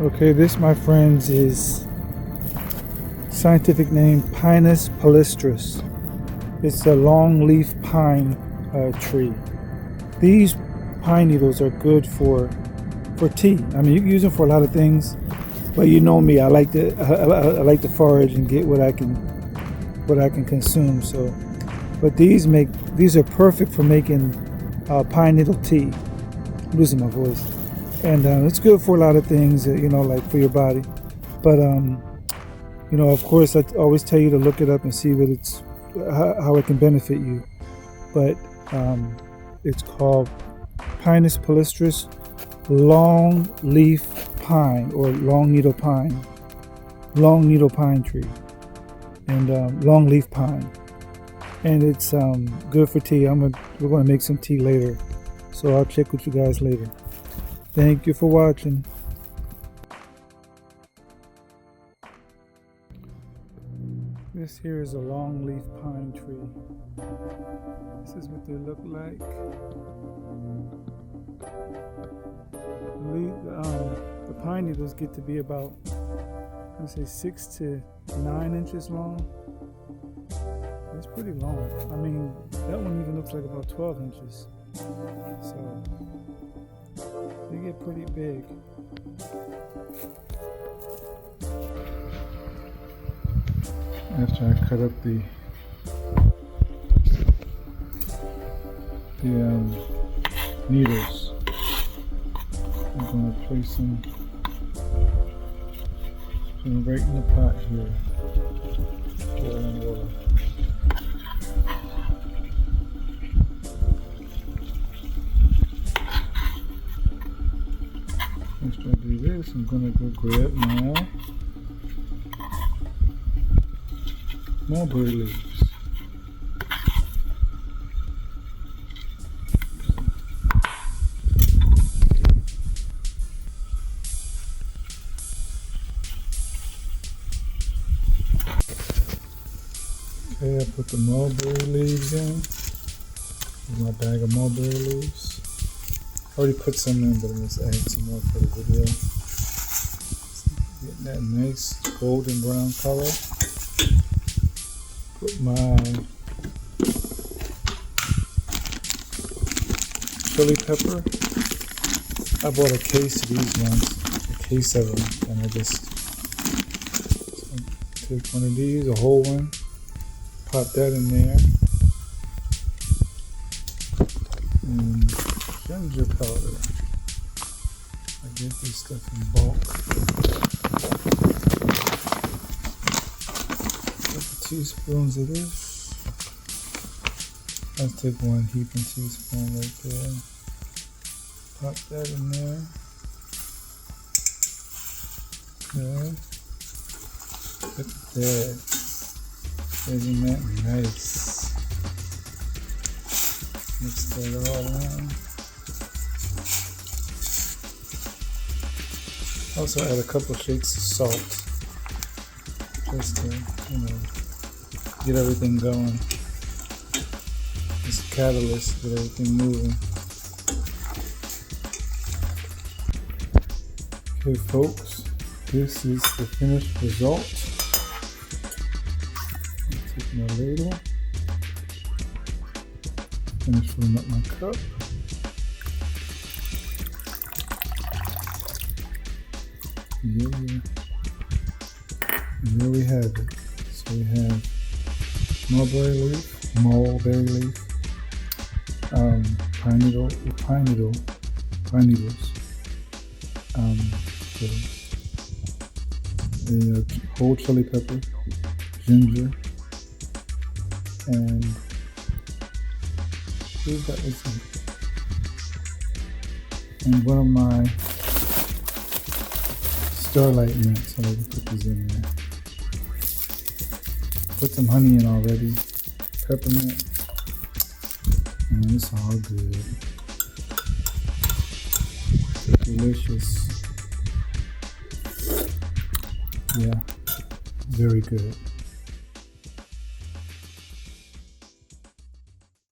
Okay, this, my friends, is scientific name Pinus palustris. It's a long leaf pine tree. These pine needles are good for tea. I mean, you can use them for a lot of things, but you know me, I like to forage and get what I can consume. So, but these are perfect for making pine needle tea. I'm losing my voice, and it's good for a lot of things, like for your body. But of course, I always tell you to look it up and see how it can benefit you. But it's called Pinus palustris, long leaf pine or long needle pine tree, and long leaf pine, and it's good for tea. We're going to make some tea later, so I'll check with you guys later. Thank you for watching. This here is a long leaf pine tree. This is what they look like. The pine needles get to be about, let's say, 6 to 9 inches long. It's pretty long. I mean, that one even looks like about 12 inches. So they get pretty big. After I cut up the needles, I'm going to place them right in the pot here, boiling water. After I do this, I'm going to go grab my mulberry leaves. Okay, I put the mulberry leaves in. Here's my bag of mulberry leaves. I already put some in, but I'm just adding some more for the video. Getting that nice golden brown color. Put my chili pepper. I bought a case of these ones, a case of them, and I just take one of these, a whole one, pop that in there, and ginger powder. I get this stuff in bulk. Teaspoons of this. Let's take one heaping teaspoon right there. Pop that in there. Okay. Look at that. Isn't that nice? Mix that all in. Also add a couple shakes of salt. Just to, get everything going. It's a catalyst, get everything moving. Okay, folks, this is the finished result. I'll take my ladle, finish filling up my cup. And there we have it. So we have mulberry leaf, pine needles, the whole chili pepper, ginger, and that was it. And one of my Starlight mints, I can put these in there. Put some honey in already, peppermint, and it's all good. Delicious. Yeah, very good.